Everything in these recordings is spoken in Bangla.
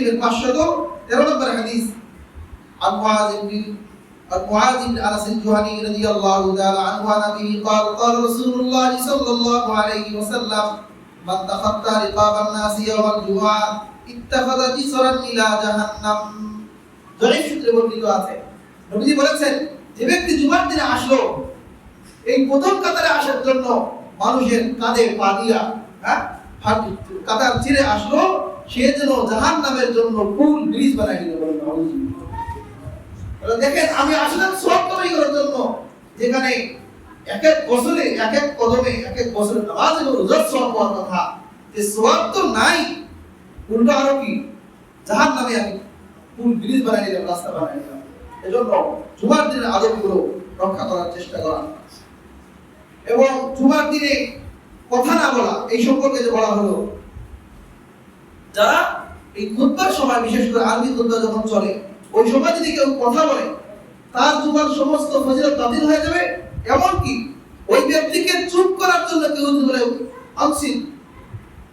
শরীফের 513 নম্বর হাদিস عن معاذ بن انس الجهني رضي الله تعالى عنه عن ابيه قال قال رسول الله صلى الله عليه وسلم من تخطى رقاب الناس يوم الجمعه اتخذ جسرا الى جهنم জয়ী সূত্রে বর্ণিত আছে নবীজি বলেছেন যে ব্যক্তি জুমার দিনে আসলো এই প্রথম কাতারে আসার জন্য মানুষের কাঁধে পা দিয়া কাতার ছিঁড়ে আসলো সে যেন জাহান্নামের জন্য পুল ব্রিজ বানাই দিল। দেখেন আমি আসলাম সওয়াব কামাই করার জন্য, যেখানে এক এক বছরে এক এক কদমে এক এক বছরে নামাজ এবং রোজার সওয়াব পাওয়ার কথা, যে সওয়াব তো নাই, উল্টো আরো কি জাহান্নামে আমি পুল ব্রিজ বানাই দিলাম, রাস্তা বানাই দিলাম। এজন্য জুমার দিনের আদবগুলো রক্ষা করার চেষ্টা করা এবং জুমার দিনে কথা না বলা, এই সম্পর্কে যে বলা হলো, যারা এই খুতবার সময় বিশেষ করে আরবি খুতবা যখন চলে ওই সময় যদি কেউ কথা বলে তার জুমার সমস্ত ফজিলত বাতিল হয়ে যাবে। এমনকি ওই ব্যক্তিকে চুপ করার জন্য কেউ যদি বলে আনছি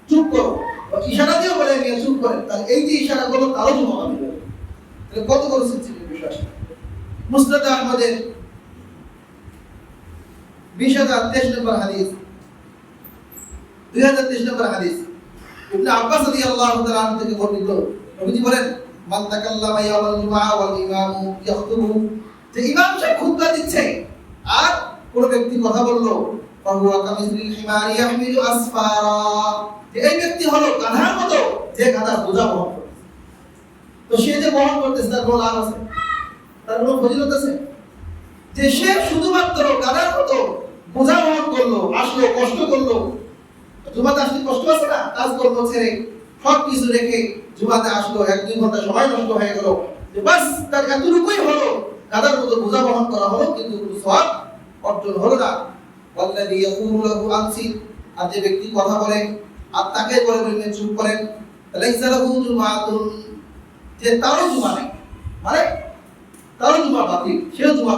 চুপ করো, ইশারা দিয়ে বলে নিয়ে চুপ করে, তাহলে এই যে ইশারা গুলো তারও জমা হবে। তাহলে কত বড় সেন্সিটিভ বিষয়। মুসনাদ আহমদের 20023 নম্বর হাদিস, 2023 নম্বর হাদিস ইবনে আব্বাস রাদিয়াল্লাহু তাআলা আনহু থেকে বর্ণিত, নবীজি বলেন মান তাকাল্লামা ইয়াওমাল জুমআ ওয়াল ইমামু ইয়াখতুবু, যে ইমাম সাহেব খুতবা দিচ্ছে আর কোন ব্যক্তি কথা বললো, ফাহুয়া কামিসলিল হিমারি ইয়াহমিলু আসফারা, যে এই ব্যক্তি হলো গাধার মতো যে গাধার বোঝা বহন করতেছে। তো সে যে বহন করতেছে তার কোনো লাভ আছে? তার কোনো ফজিলত আছে? যে সে শুধুমাত্র গাধার মতো বোঝা বহন করলো, আসলো, কষ্ট করলো। জুমাতে আসলে কষ্ট আছে না, কাজ কর্ম ছেড়ে সব কিছু রেখে জুমাতে আসলো, 1-2 ঘন্টা সময় নষ্ট হয়ে গেল, যে বাস তার এতটুকুই হলো, গাধার মতো বোঝা বহন করা হলো, কিন্তু কোনো সওয়াব অর্জন হলো না। ওয়াল্লাযী ইয়াকুলু লাহু আনসিত, আর যে ব্যক্তি কথা বলে আর তাকে বলে বলে চুপ করেন, লাইসা লাহু জুমাতুন, যে তারও জুমা নেই, মানে তারও জুমা বাতিল, সেও জুমা